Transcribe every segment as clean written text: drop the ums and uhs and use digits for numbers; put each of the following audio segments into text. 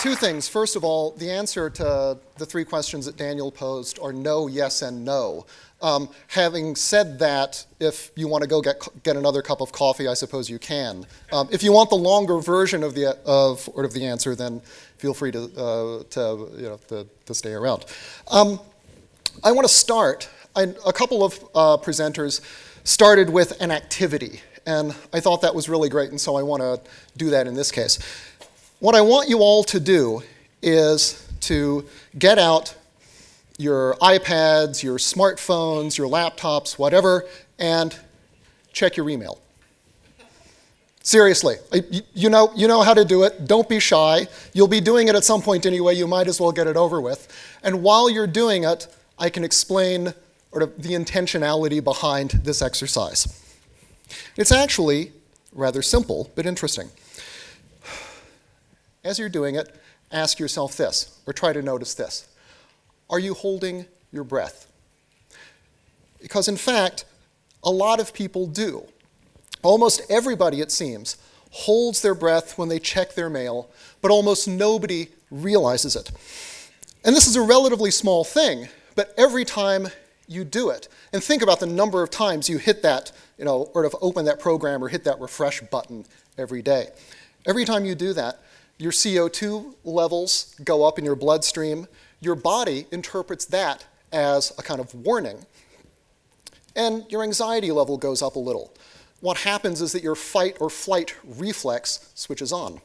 two things. First of all, the answer to the three questions that Daniel posed are no, yes, and no. Having said that, if you want to go get another cup of coffee, I suppose you can. If you want the longer version of the answer, then feel free to stay around. I want to start. A couple of presenters started with an activity, and I thought that was really great, and so I want to do that in this case. What I want you all to do is to get out your iPads, your smartphones, your laptops, whatever, and check your email. Seriously, you know how to do it. Don't be shy. You'll be doing it at some point anyway. You might as well get it over with. And while you're doing it, I can explain the intentionality behind this exercise. It's actually rather simple, but interesting. As you're doing it, ask yourself this, or try to notice this. Are you holding your breath? Because in fact, a lot of people do. Almost everybody, it seems, holds their breath when they check their mail, but almost nobody realizes it. And this is a relatively small thing, but every time you do it, and think about the number of times you hit that, open that program or hit that refresh button every day. Every time you do that, your CO2 levels go up in your bloodstream. Your body interprets that as a kind of warning. And your anxiety level goes up a little. What happens is that your fight or flight reflex switches on.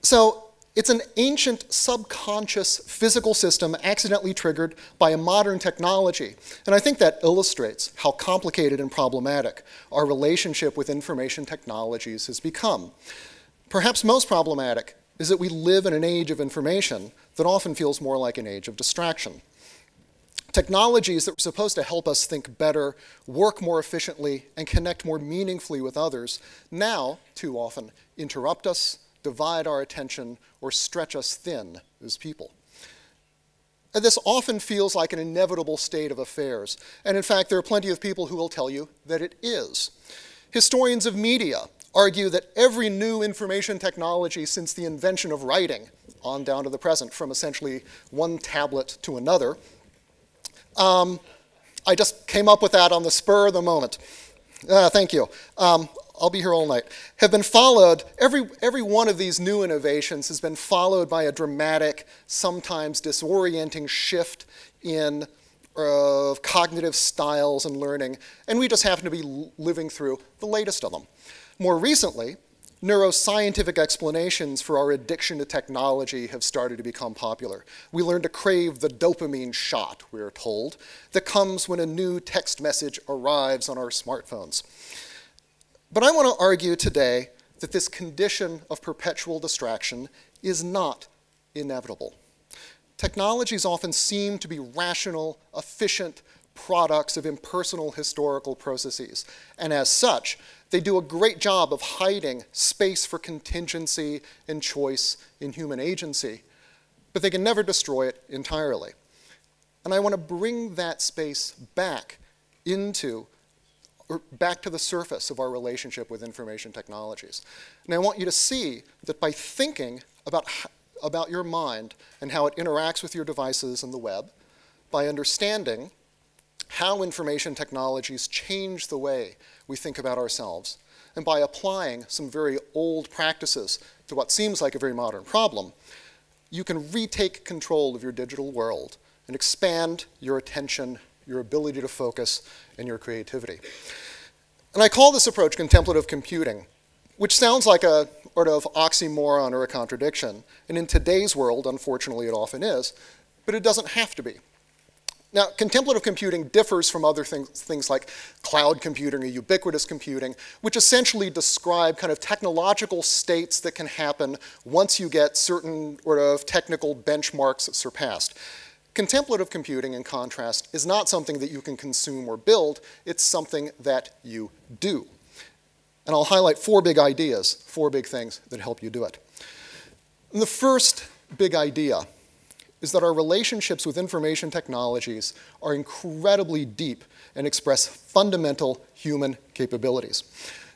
So it's an ancient subconscious physical system accidentally triggered by a modern technology. And I think that illustrates how complicated and problematic our relationship with information technologies has become. Perhaps most problematic is that we live in an age of information that often feels more like an age of distraction. Technologies that were supposed to help us think better, work more efficiently, and connect more meaningfully with others now, too often, interrupt us, divide our attention, or stretch us thin as people. And this often feels like an inevitable state of affairs. And in fact, there are plenty of people who will tell you that it is. Historians of media argue that every new information technology since the invention of writing, on down to the present, from essentially one tablet to another, I just came up with that on the spur of the moment. Thank you. I'll be here all night. Have been followed, every one of these new innovations has been followed by a dramatic, sometimes disorienting shift in cognitive styles and learning, and we just happen to be living through the latest of them. More recently, neuroscientific explanations for our addiction to technology have started to become popular. We learn to crave the dopamine shot, we are told, that comes when a new text message arrives on our smartphones. But I want to argue today that this condition of perpetual distraction is not inevitable. Technologies often seem to be rational, efficient products of impersonal historical processes, and as such, they do a great job of hiding space for contingency and choice in human agency, but they can never destroy it entirely. And I want to bring that space back to the surface of our relationship with information technologies. And I want you to see that by thinking about your mind and how it interacts with your devices and the web, by understanding how information technologies change the way we think about ourselves, and by applying some very old practices to what seems like a very modern problem, you can retake control of your digital world and expand your attention, your ability to focus, and your creativity. And I call this approach contemplative computing, which sounds like a sort of oxymoron or a contradiction. And in today's world, unfortunately, it often is, but it doesn't have to be. Now, contemplative computing differs from other things like cloud computing or ubiquitous computing, which essentially describe kind of technological states that can happen once you get certain sort of technical benchmarks surpassed. Contemplative computing, in contrast, is not something that you can consume or build. It's something that you do. And I'll highlight four big ideas, four big things that help you do it. And the first big idea is that our relationships with information technologies are incredibly deep and express fundamental human capabilities.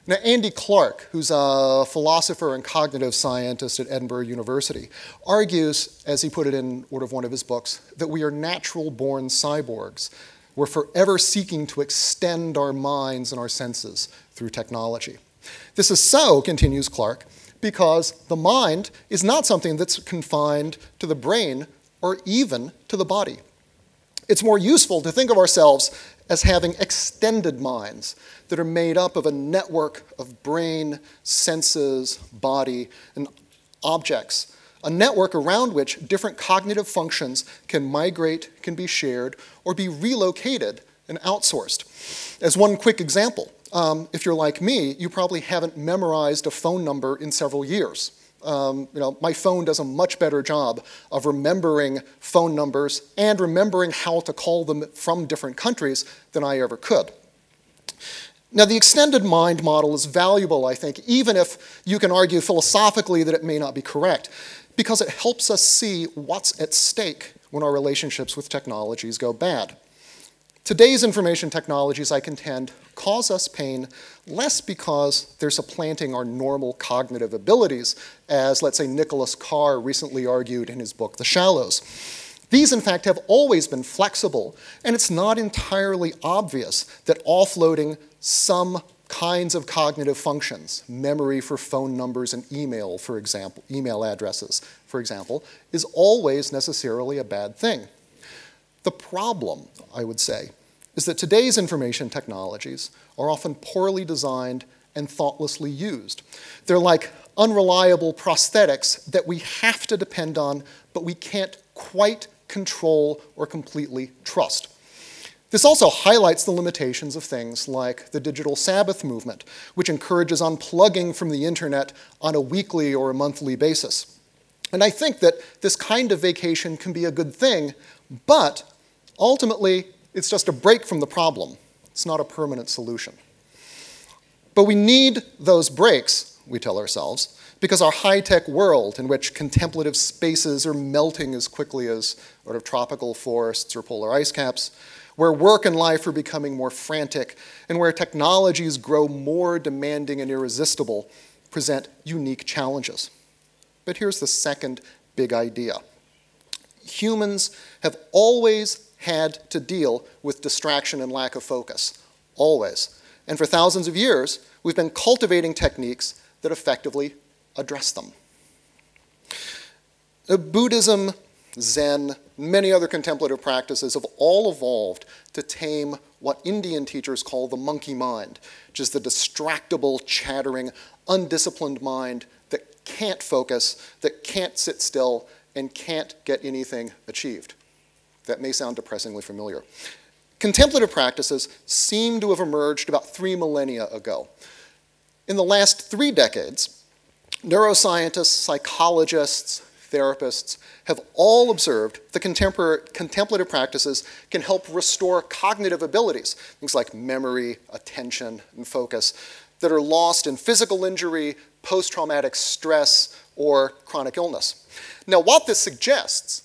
Now, Andy Clark, who's a philosopher and cognitive scientist at Edinburgh University, argues, as he put it in one of his books, that we are natural-born cyborgs. We're forever seeking to extend our minds and our senses through technology. This is so, continues Clark, because the mind is not something that's confined to the brain or even to the body. It's more useful to think of ourselves as having extended minds that are made up of a network of brain, senses, body, and objects, a network around which different cognitive functions can migrate, can be shared, or be relocated and outsourced. As one quick example, if you're like me, you probably haven't memorized a phone number in several years. My phone does a much better job of remembering phone numbers and remembering how to call them from different countries than I ever could. Now, the extended mind model is valuable, I think, even if you can argue philosophically that it may not be correct, because it helps us see what's at stake when our relationships with technologies go bad. Today's information technologies, I contend, cause us pain less because they're supplanting our normal cognitive abilities, as, let's say, Nicholas Carr recently argued in his book, The Shallows. These, in fact, have always been flexible, and it's not entirely obvious that offloading some kinds of cognitive functions, memory for phone numbers and email, for example, email addresses, for example, is always necessarily a bad thing. The problem, I would say, is that today's information technologies are often poorly designed and thoughtlessly used. They're like unreliable prosthetics that we have to depend on, but we can't quite control or completely trust. This also highlights the limitations of things like the digital Sabbath movement, which encourages unplugging from the internet on a weekly or a monthly basis. And I think that this kind of vacation can be a good thing, but ultimately, it's just a break from the problem. It's not a permanent solution. But we need those breaks, we tell ourselves, because our high-tech world, in which contemplative spaces are melting as quickly as tropical forests or polar ice caps, where work and life are becoming more frantic, and where technologies grow more demanding and irresistible, present unique challenges. But here's the second big idea. Humans have always had to deal with distraction and lack of focus, always. And for thousands of years, we've been cultivating techniques that effectively address them. Buddhism, Zen, many other contemplative practices have all evolved to tame what Indian teachers call the monkey mind, which is the distractible, chattering, undisciplined mind that can't focus, that can't sit still, and can't get anything achieved. That may sound depressingly familiar. Contemplative practices seem to have emerged about 3 millennia ago. In the last 3 decades, neuroscientists, psychologists, therapists have all observed that contemplative practices can help restore cognitive abilities, things like memory, attention, and focus, that are lost in physical injury, post-traumatic stress, or chronic illness. Now, what this suggests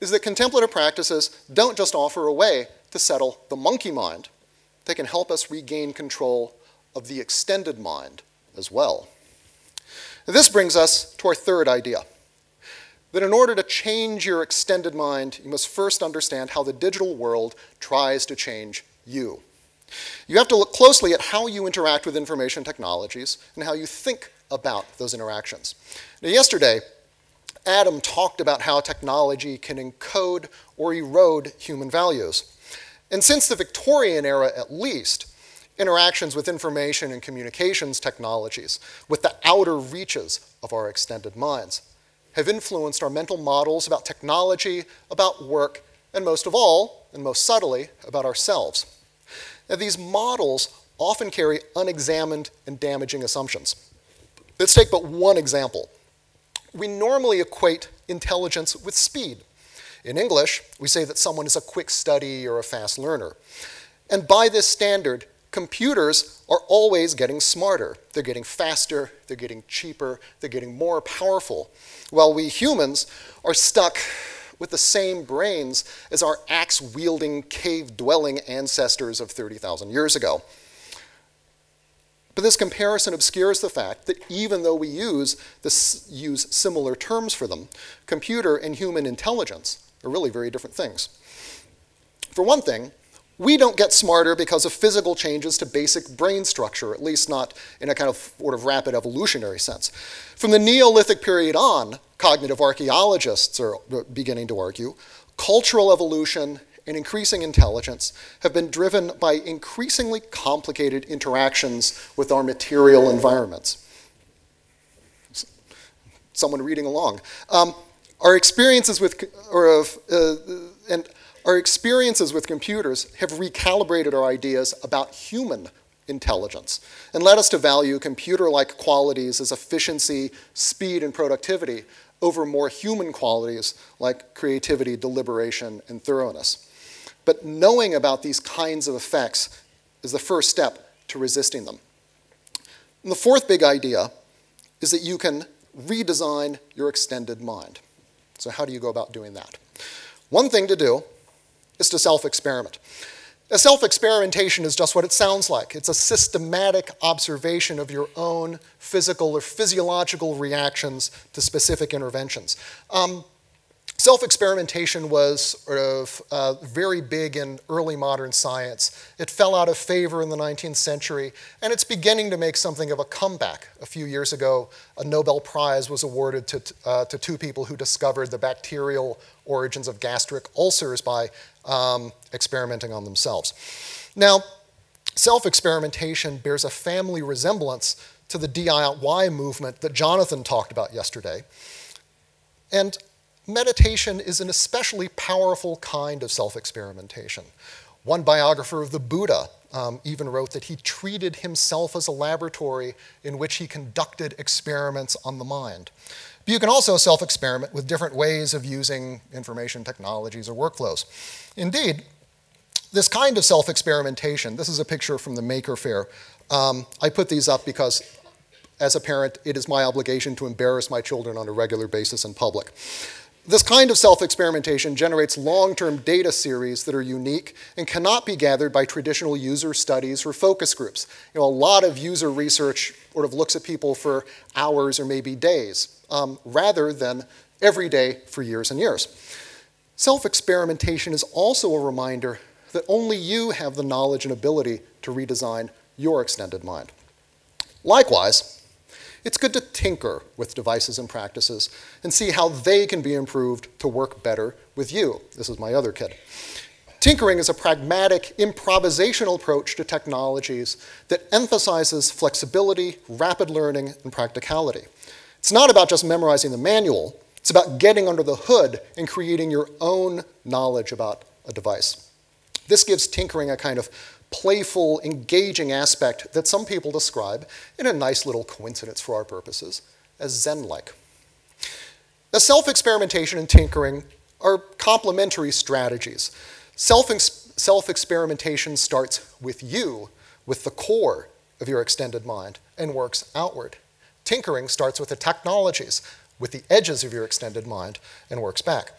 is that contemplative practices don't just offer a way to settle the monkey mind. They can help us regain control of the extended mind as well. This brings us to our third idea, that in order to change your extended mind, you must first understand how the digital world tries to change you. You have to look closely at how you interact with information technologies and how you think about those interactions. Now, yesterday, Adam talked about how technology can encode or erode human values. And since the Victorian era, at least, interactions with information and communications technologies, with the outer reaches of our extended minds, have influenced our mental models about technology, about work, and most of all, and most subtly, about ourselves. Now, these models often carry unexamined and damaging assumptions. Let's take but one example. We normally equate intelligence with speed. In English, we say that someone is a quick study or a fast learner. And by this standard, computers are always getting smarter. They're getting faster, they're getting cheaper, they're getting more powerful, while we humans are stuck with the same brains as our axe-wielding, cave-dwelling ancestors of 30,000 years ago. But this comparison obscures the fact that even though we use similar terms for them, computer and human intelligence are really very different things. For one thing, we don't get smarter because of physical changes to basic brain structure, at least not in a kind of sort of rapid evolutionary sense. From the Neolithic period on, cognitive archaeologists are beginning to argue, cultural evolution and increasing intelligence have been driven by increasingly complicated interactions with our material environments. Someone reading along. Our experiences with computers have recalibrated our ideas about human intelligence and led us to value computer-like qualities as efficiency, speed, and productivity over more human qualities like creativity, deliberation, and thoroughness. But knowing about these kinds of effects is the first step to resisting them. And the fourth big idea is that you can redesign your extended mind. So how do you go about doing that? One thing to do is to self-experiment. A self-experimentation is just what it sounds like. It's a systematic observation of your own physical or physiological reactions to specific interventions. Self-experimentation was sort of very big in early modern science. It fell out of favor in the 19th century, and it's beginning to make something of a comeback. A few years ago, a Nobel Prize was awarded to two people who discovered the bacterial origins of gastric ulcers by experimenting on themselves. Now, self-experimentation bears a family resemblance to the DIY movement that Jonathan talked about yesterday. And meditation is an especially powerful kind of self-experimentation. One biographer of the Buddha even wrote that he treated himself as a laboratory in which he conducted experiments on the mind. But you can also self-experiment with different ways of using information technologies or workflows. Indeed, this kind of self-experimentation, this is a picture from the Maker Faire. I put these up because as a parent, it is my obligation to embarrass my children on a regular basis in public. This kind of self-experimentation generates long-term data series that are unique and cannot be gathered by traditional user studies or focus groups. A lot of user research sort of looks at people for hours or maybe days, rather than every day for years and years. Self-experimentation is also a reminder that only you have the knowledge and ability to redesign your extended mind. Likewise, it's good to tinker with devices and practices and see how they can be improved to work better with you. This is my other kid. Tinkering is a pragmatic, improvisational approach to technologies that emphasizes flexibility, rapid learning, and practicality. It's not about just memorizing the manual. It's about getting under the hood and creating your own knowledge about a device. This gives tinkering a kind of playful, engaging aspect that some people describe in a nice little coincidence for our purposes as Zen-like. Now, self-experimentation and tinkering are complementary strategies. Self-experimentation starts with you, with the core of your extended mind, and works outward. Tinkering starts with the technologies, with the edges of your extended mind, and works back.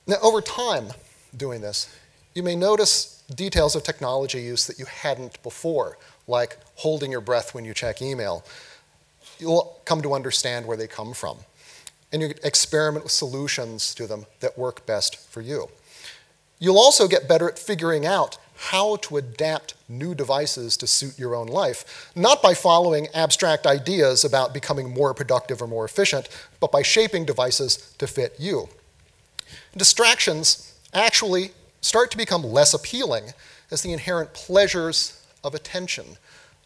Now, over time doing this, you may notice details of technology use that you hadn't before, like holding your breath when you check email. You'll come to understand where they come from. And you experiment with solutions to them that work best for you. You'll also get better at figuring out how to adapt new devices to suit your own life, not by following abstract ideas about becoming more productive or more efficient, but by shaping devices to fit you. Distractions actually start to become less appealing as the inherent pleasures of attention,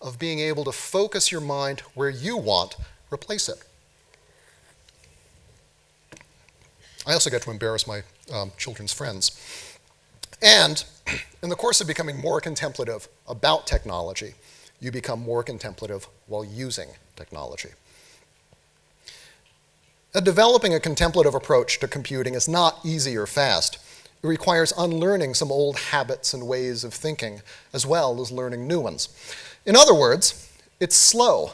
of being able to focus your mind where you want, replace it. I also get to embarrass my children's friends. And in the course of becoming more contemplative about technology, you become more contemplative while using technology. Developing a contemplative approach to computing is not easy or fast. It requires unlearning some old habits and ways of thinking, as well as learning new ones. In other words, it's slow.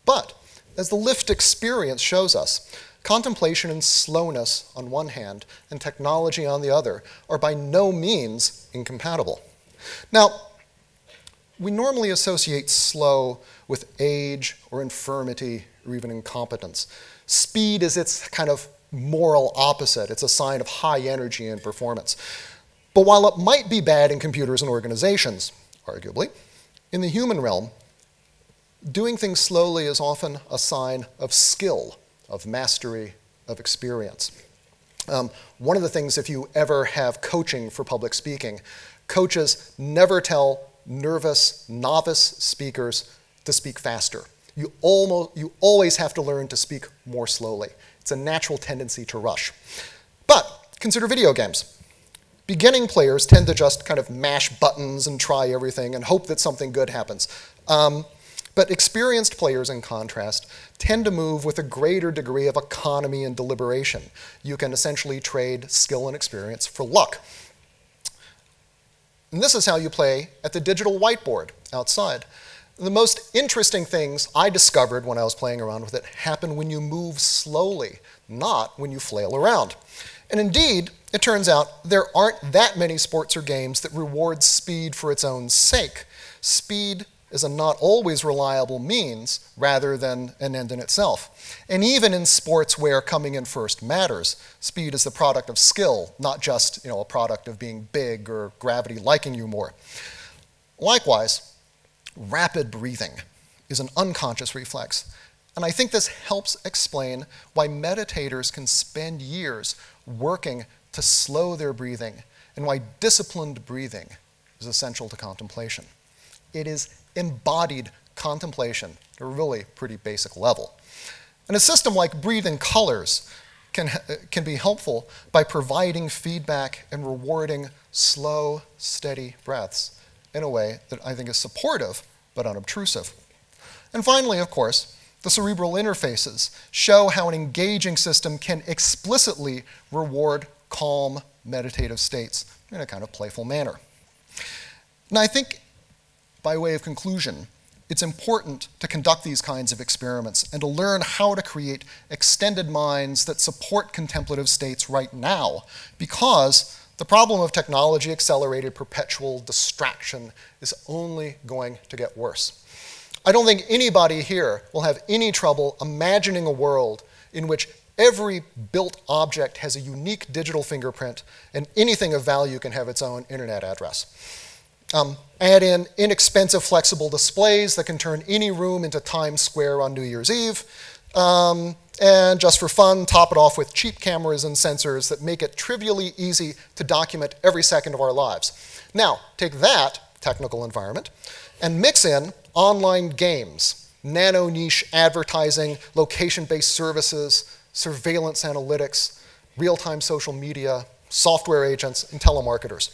But, as the lived experience shows us, contemplation and slowness on one hand, and technology on the other, are by no means incompatible. Now, we normally associate slow with age or infirmity or even incompetence. Speed is its kind of moral opposite. It's a sign of high energy and performance. But while it might be bad in computers and organizations, arguably, in the human realm, doing things slowly is often a sign of skill, of mastery, of experience. One of the things, if you ever have coaching for public speaking, coaches never tell nervous, novice speakers to speak faster. You always have to learn to speak more slowly. It's a natural tendency to rush. But consider video games. Beginning players tend to just kind of mash buttons and try everything and hope that something good happens. But experienced players, in contrast, tend to move with a greater degree of economy and deliberation. You can essentially trade skill and experience for luck. And this is how you play at the digital whiteboard outside. The most interesting things I discovered when I was playing around with it happen when you move slowly, not when you flail around. And indeed, it turns out there aren't that many sports or games that reward speed for its own sake. Speed is a not always reliable means rather than an end in itself. And even in sports where coming in first matters, speed is the product of skill, not just a product of being big or gravity liking you more. Likewise, rapid breathing is an unconscious reflex. And I think this helps explain why meditators can spend years working to slow their breathing and why disciplined breathing is essential to contemplation. It is embodied contemplation at a really pretty basic level. And a system like Breathe in Colors can be helpful by providing feedback and rewarding slow, steady breaths in a way that I think is supportive but unobtrusive. And finally, of course, the cerebral interfaces show how an engaging system can explicitly reward calm, meditative states in a kind of playful manner. And I think, by way of conclusion, it's important to conduct these kinds of experiments and to learn how to create extended minds that support contemplative states right now, because the problem of technology-accelerated perpetual distraction is only going to get worse. I don't think anybody here will have any trouble imagining a world in which every built object has a unique digital fingerprint and anything of value can have its own internet address. Add in inexpensive flexible displays that can turn any room into Times Square on New Year's Eve. And just for fun, top it off with cheap cameras and sensors that make it trivially easy to document every second of our lives. Now, take that technical environment and mix in online games, nano-niche advertising, location-based services, surveillance analytics, real-time social media, software agents, and telemarketers.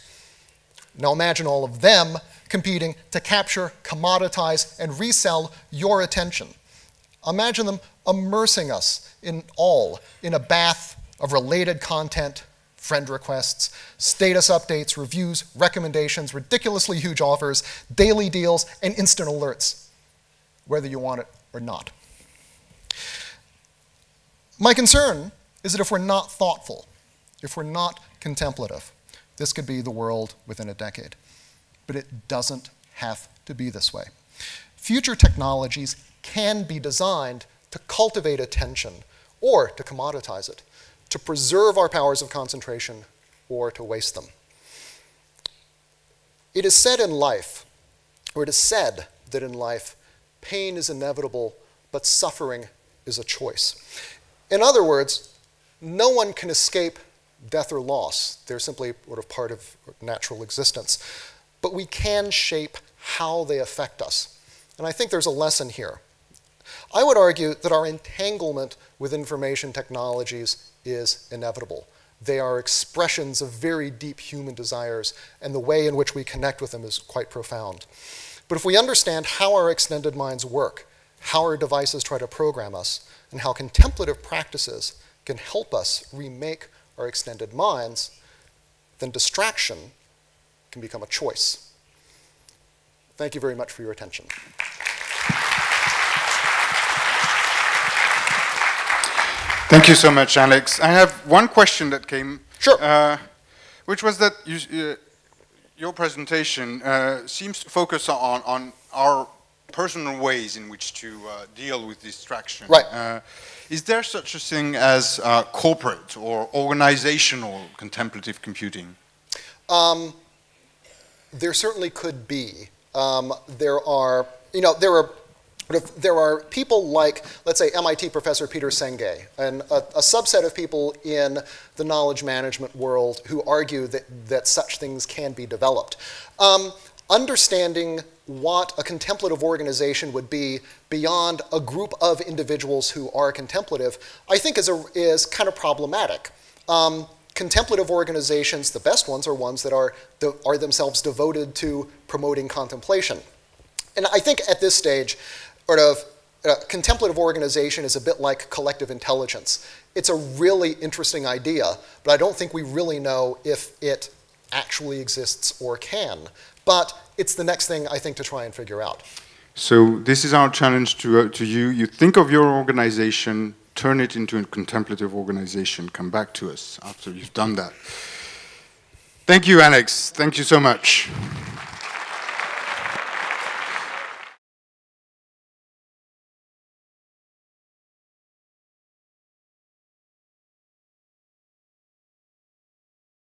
Now imagine all of them competing to capture, commoditize, and resell your attention. Imagine them immersing us in a bath of related content, friend requests, status updates, reviews, recommendations, ridiculously huge offers, daily deals, and instant alerts, whether you want it or not. My concern is that if we're not thoughtful, if we're not contemplative, this could be the world within a decade. But it doesn't have to be this way. Future technologies can be designed to cultivate attention or to commoditize it, to preserve our powers of concentration or to waste them. It is said in life, or it is said that in life, pain is inevitable, but suffering is a choice. In other words, no one can escape death or loss. They're simply sort of part of natural existence. But we can shape how they affect us. And I think there's a lesson here. I would argue that our entanglement with information technologies is inevitable. They are expressions of very deep human desires, and the way in which we connect with them is quite profound. But if we understand how our extended minds work, how our devices try to program us, and how contemplative practices can help us remake our extended minds, then distraction can become a choice. Thank you very much for your attention. Thank you so much, Alex. I have one question that came, sure. Which was that your presentation seems to focus on our personal ways in which to deal with distraction. Right. Is there such a thing as corporate or organizational contemplative computing? There certainly could be. There are people like, let's say, MIT professor Peter Senge, and a subset of people in the knowledge management world who argue that such things can be developed. Understanding what a contemplative organization would be beyond a group of individuals who are contemplative, I think is kind of problematic. Contemplative organizations, the best ones, are ones that are themselves devoted to promoting contemplation. And I think at this stage, contemplative organization is a bit like collective intelligence. It's a really interesting idea, but I don't think we really know if it actually exists or can. But it's the next thing, I think, to try and figure out. So this is our challenge to you. You think of your organization, turn it into a contemplative organization. Come back to us after you've done that. Thank you, Alex. Thank you so much.